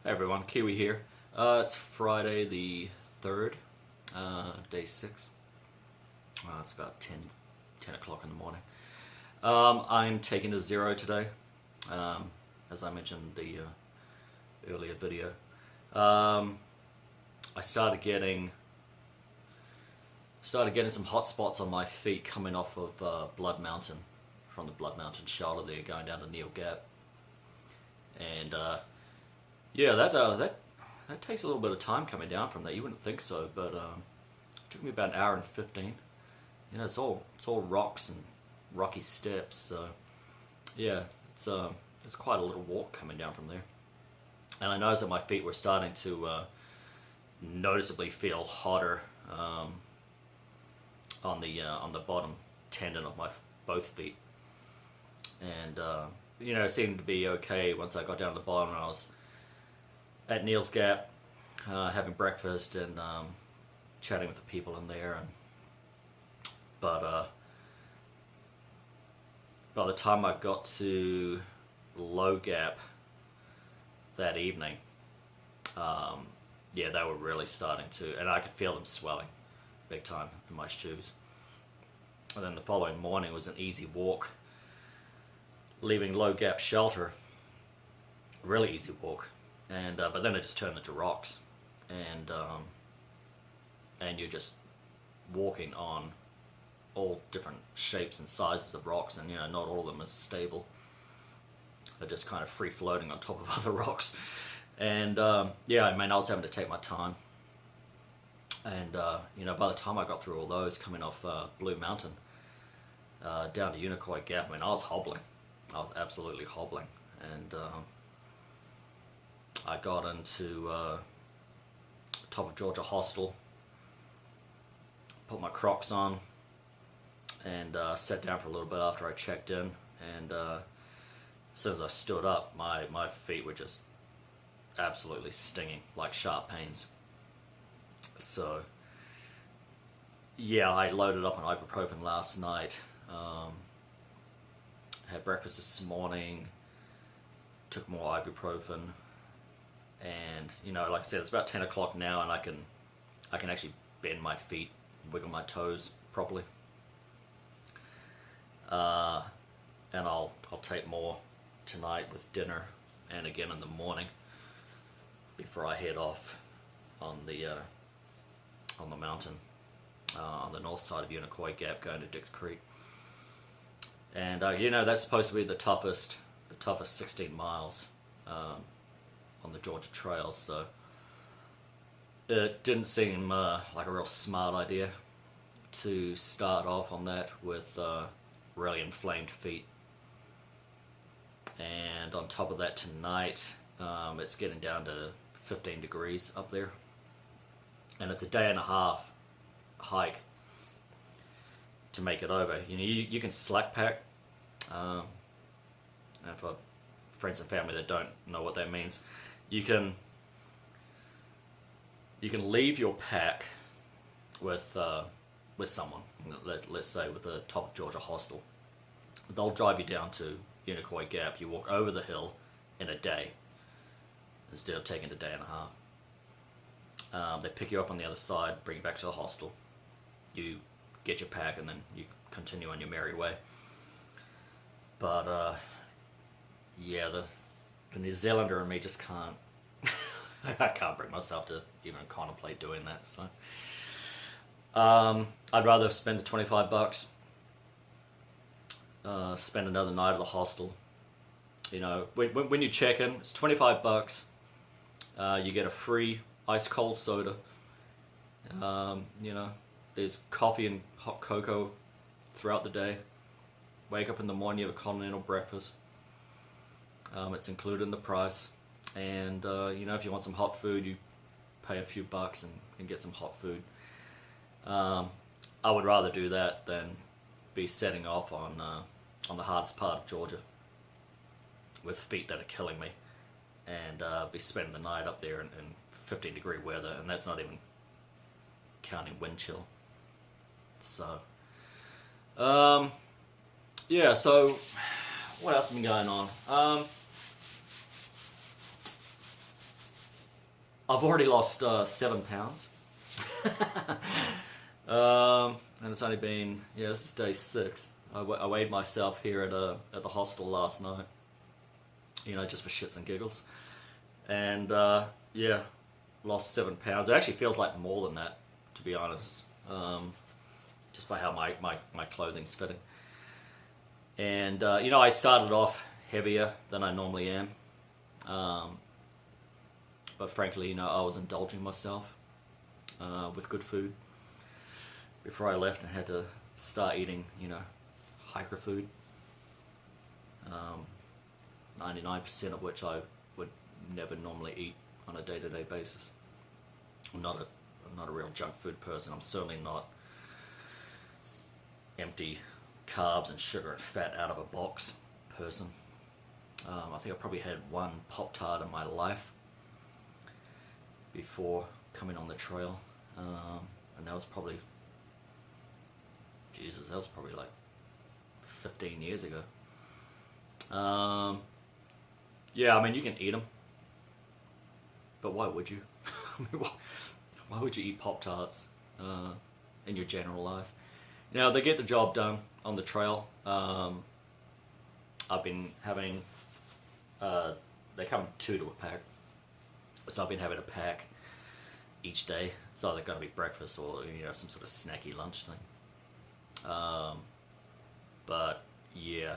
Hey everyone, Kiwi here. It's Friday the 3rd, day 6. It's about 10 o'clock in the morning. I'm taking a zero today, as I mentioned in the earlier video. I started getting some hot spots on my feet coming off of Blood Mountain, from the Blood Mountain shelter there, going down to Neil Gap. And yeah, that takes a little bit of time coming down from there. You wouldn't think so, but it took me about an hour and 15. You know, it's all rocks and rocky steps. So yeah, it's quite a little walk coming down from there. And I noticed that my feet were starting to noticeably feel hotter on the bottom tendon of my both feet. And you know, it seemed to be okay once I got down to the bottom and I was at Neil's Gap, having breakfast and chatting with the people in there. But by the time I got to Low Gap that evening, yeah, they were really starting to, and I could feel them swelling big time in my shoes. And then the following morning was an easy walk, leaving Low Gap shelter. Really easy walk. And but then it just turned into rocks, and you're just walking on all different shapes and sizes of rocks, and you know, not all of them are stable. They're just kind of free floating on top of other rocks. And yeah, I mean, I was having to take my time. And you know, by the time I got through all those, coming off Blue Mountain down to Unicoi Gap, I mean, I was hobbling. I was absolutely hobbling, and I got into top of Georgia Hostel, put my Crocs on, and sat down for a little bit after I checked in. And as soon as I stood up, my feet were just absolutely stinging, like sharp pains. So yeah, I loaded up on ibuprofen last night. Had breakfast this morning, took more ibuprofen. And you know, like I said, it's about 10 o'clock now, and I can actually bend my feet, wiggle my toes properly. And I'll take more tonight with dinner, and again in the morning before I head off on the mountain on the north side of Unicoi Gap, going to Dix Creek. And you know, that's supposed to be the toughest 16 miles. On the Georgia trails, so it didn't seem like a real smart idea to start off on that with really inflamed feet. And on top of that, tonight it's getting down to 15 degrees up there, and it's a day and a half hike to make it over. You know, you can slack pack, and for friends and family that don't know what that means, you can leave your pack with someone. Let's say with the top of Georgia Hostel. They'll drive you down to Unicoi Gap. You walk over the hill in a day instead of taking a day and a half. They pick you up on the other side, bring you back to the hostel. You get your pack, and then you continue on your merry way. But yeah, the New Zealander in me just can't. I can't bring myself to even contemplate doing that. So I'd rather spend the $25, spend another night at the hostel. You know, when you check in, it's $25. You get a free ice cold soda. You know, there's coffee and hot cocoa throughout the day. Wake up in the morning, you have a continental breakfast. It's included in the price. And you know, if you want some hot food, you pay a few bucks and get some hot food. I would rather do that than be setting off on the hardest part of Georgia with feet that are killing me, and be spending the night up there in 15-degree weather, and that's not even counting wind chill. So yeah, so what else has been going on? I've already lost 7 pounds. And it's only been, this is day 6. I weighed myself here at the hostel last night, just for shits and giggles. And lost 7 pounds. It actually feels like more than that, to be honest, just by how my clothing's fitting. And I started off heavier than I normally am, but frankly, I was indulging myself with good food before I left and had to start eating, hiker food. 99% of which I would never normally eat on a day-to-day basis. I'm not a real junk food person. I'm certainly not empty carbs and sugar and fat out of a box person. I think I probably had one Pop-Tart in my life before coming on the trail, and that was probably like 15 years ago. You can eat them, but why would you? Why would you eat Pop-Tarts in your general life? They get the job done on the trail. I've been having, they come 2 to a pack, so I've been having a pack each day. It's either going to be breakfast or some sort of snacky lunch thing. But yeah,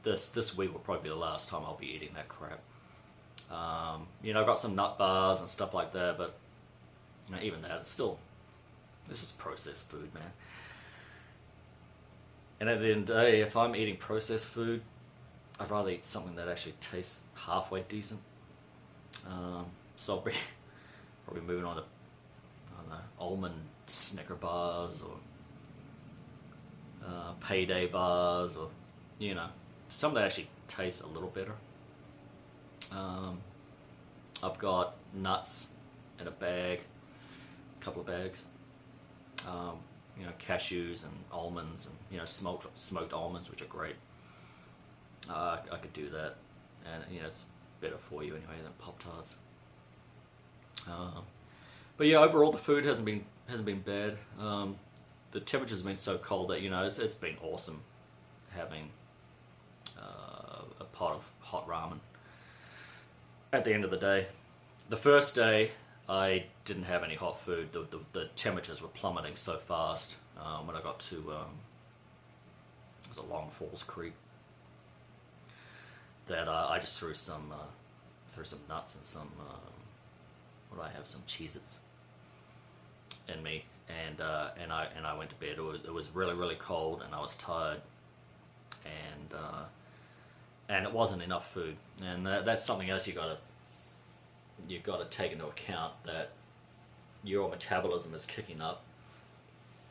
this week will probably be the last time I'll be eating that crap. I've got some nut bars and stuff like that, but even that, it's just processed food, man. And at the end of the day, if I'm eating processed food, I'd rather eat something that actually tastes halfway decent. So I'll be probably moving on to, I don't know, almond Snicker bars or Payday bars, or something that actually tastes a little better. I've got nuts in a bag, a couple of bags. Cashews and almonds and smoked almonds, which are great. I could do that, and it's better for you anyway than Pop-Tarts. But yeah, overall the food hasn't been bad. The temperature's been so cold that it's been awesome having a pot of hot ramen at the end of the day. The first day I didn't have any hot food. The temperatures were plummeting so fast when I got to it was a Long Falls Creek that I just threw some nuts and some some Cheez-Its in me, and I went to bed. It was really, really cold, and I was tired, and it wasn't enough food, and that's something else you've got to take into account, that your metabolism is kicking up,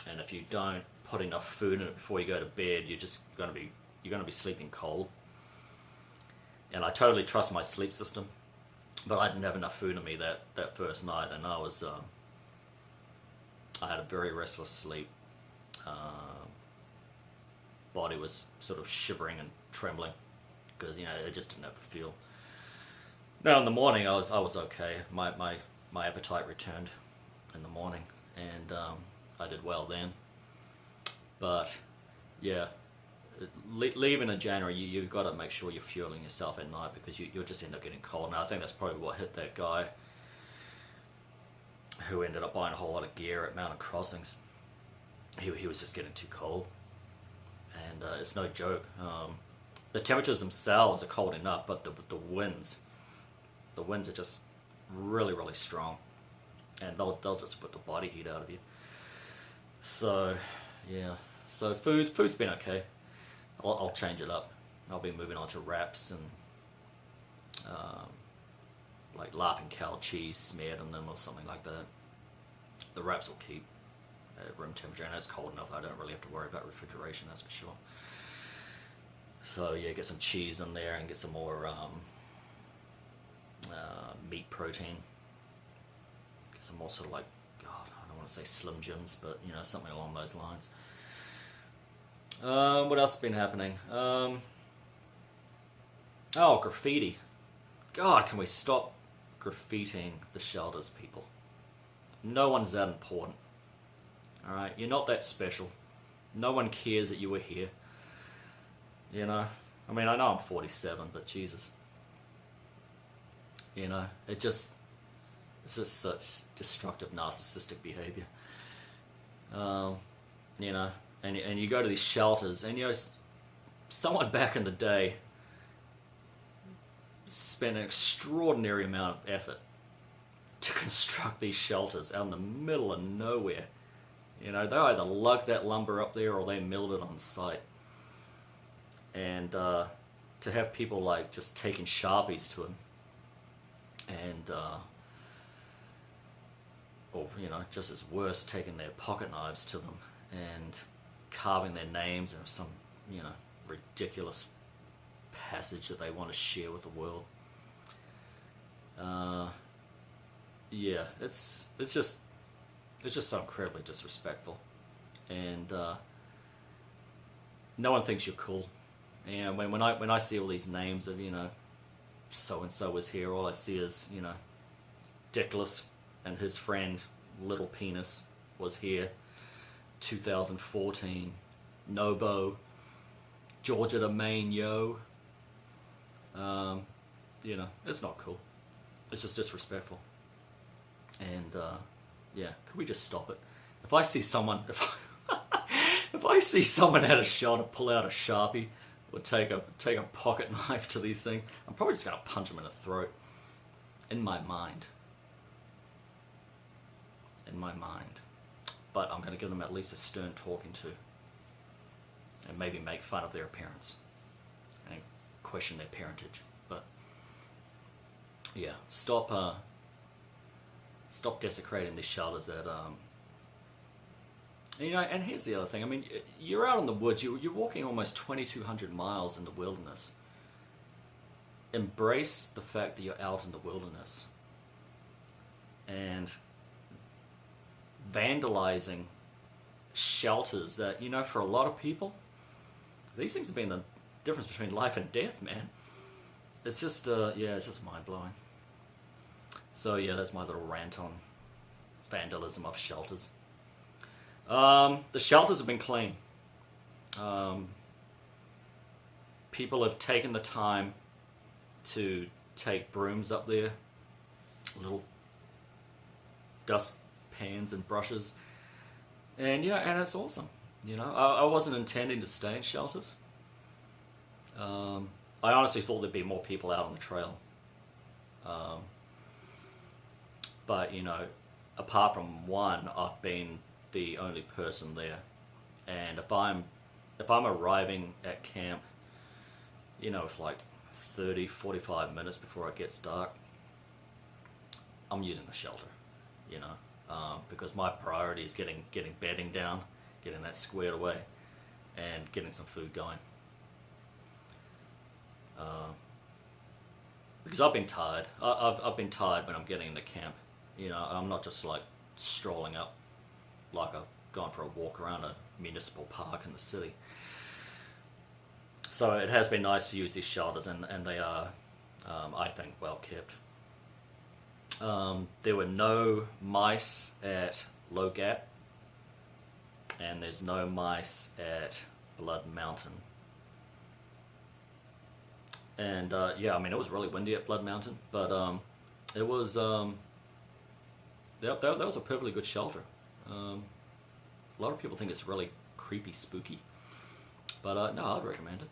and if you don't put enough food in it before you go to bed, you're going to be sleeping cold. And I totally trust my sleep system, but I didn't have enough food in me that first night, and I had a very restless sleep. Body was sort of shivering and trembling because I just didn't have the feel. Now in the morning I was okay. My appetite returned in the morning, and I did well then. But yeah, leaving in January, you've got to make sure you're fueling yourself at night, because you'll just end up getting cold. Now I think that's probably what hit that guy who ended up buying a whole lot of gear at Mountain Crossings. He was just getting too cold, and it's no joke. The temperatures themselves are cold enough, but the winds are just really, really strong, and they'll just put the body heat out of you. So yeah, so food's been okay. I'll change it up. I'll be moving on to wraps and like Laughing Cow cheese smeared on them or something like that. The wraps will keep at room temperature, and it's cold enough I don't really have to worry about refrigeration, that's for sure. So yeah, get some cheese in there and get some more meat protein. Get some more sort of like, God, I don't want to say Slim Jims, but something along those lines. What else has been happening? Graffiti. God, can we stop graffitiing the shelters, people. No one's that important. Alright, you're not that special. No one cares that you were here. You know? I mean, I know I'm 47, but Jesus. You know, it's just such destructive, narcissistic behavior. You know, and you go to these shelters, and you know, someone back in the day spent an extraordinary amount of effort to construct these shelters out in the middle of nowhere. You know, they either lugged that lumber up there or they milled it on site. And to have people like just taking Sharpies to them, and or you know, just as worse, taking their pocket knives to them and carving their names in some, you know, ridiculous passage that they want to share with the world. Yeah, it's just so incredibly disrespectful, and no one thinks you're cool. You know, when I see all these names of, you know, so and so was here, all I see is, you know, Dickless and his friend Little Penis was here, 2014, Nobo, Georgia the Main Yo. You know, it's not cool. It's just disrespectful. And yeah, could we just stop it? If I see someone, if I see someone at a shelter pull out a Sharpie or take a pocket knife to these things, I'm probably just gonna punch them in the throat. In my mind. But I'm gonna give them at least a stern talking to, and maybe make fun of their appearance and question their parentage. But yeah, stop desecrating these shelters that you know. And here's the other thing. I mean, you're out in the woods. You're walking almost 2,200 miles in the wilderness. Embrace the fact that you're out in the wilderness. And vandalizing shelters that, you know, for a lot of people, these things have been the difference between life and death, man. It's just yeah, it's just mind-blowing. So yeah, that's my little rant on vandalism of shelters. The shelters have been clean. People have taken the time to take brooms up there, little dust pans and brushes, and you know, and it's awesome. You know, I wasn't intending to stay in shelters. I honestly thought there'd be more people out on the trail. But you know, apart from one, I've been the only person there. And if I'm arriving at camp, you know, it's like 30-45 minutes before it gets dark, I'm using the shelter, you know, because my priority is getting bedding down, getting that squared away, and getting some food going. Because I've been tired. I've been tired when I'm getting into camp. You know, I'm not just like strolling up like I've gone for a walk around a municipal park in the city. So it has been nice to use these shelters, and they are, I think, well kept. There were no mice at Low Gap, and there's no mice at Blood Mountain. And yeah, I mean, it was really windy at Blood Mountain, but it was that was a perfectly good shelter. A lot of people think it's really creepy, spooky, but no, I'd recommend it.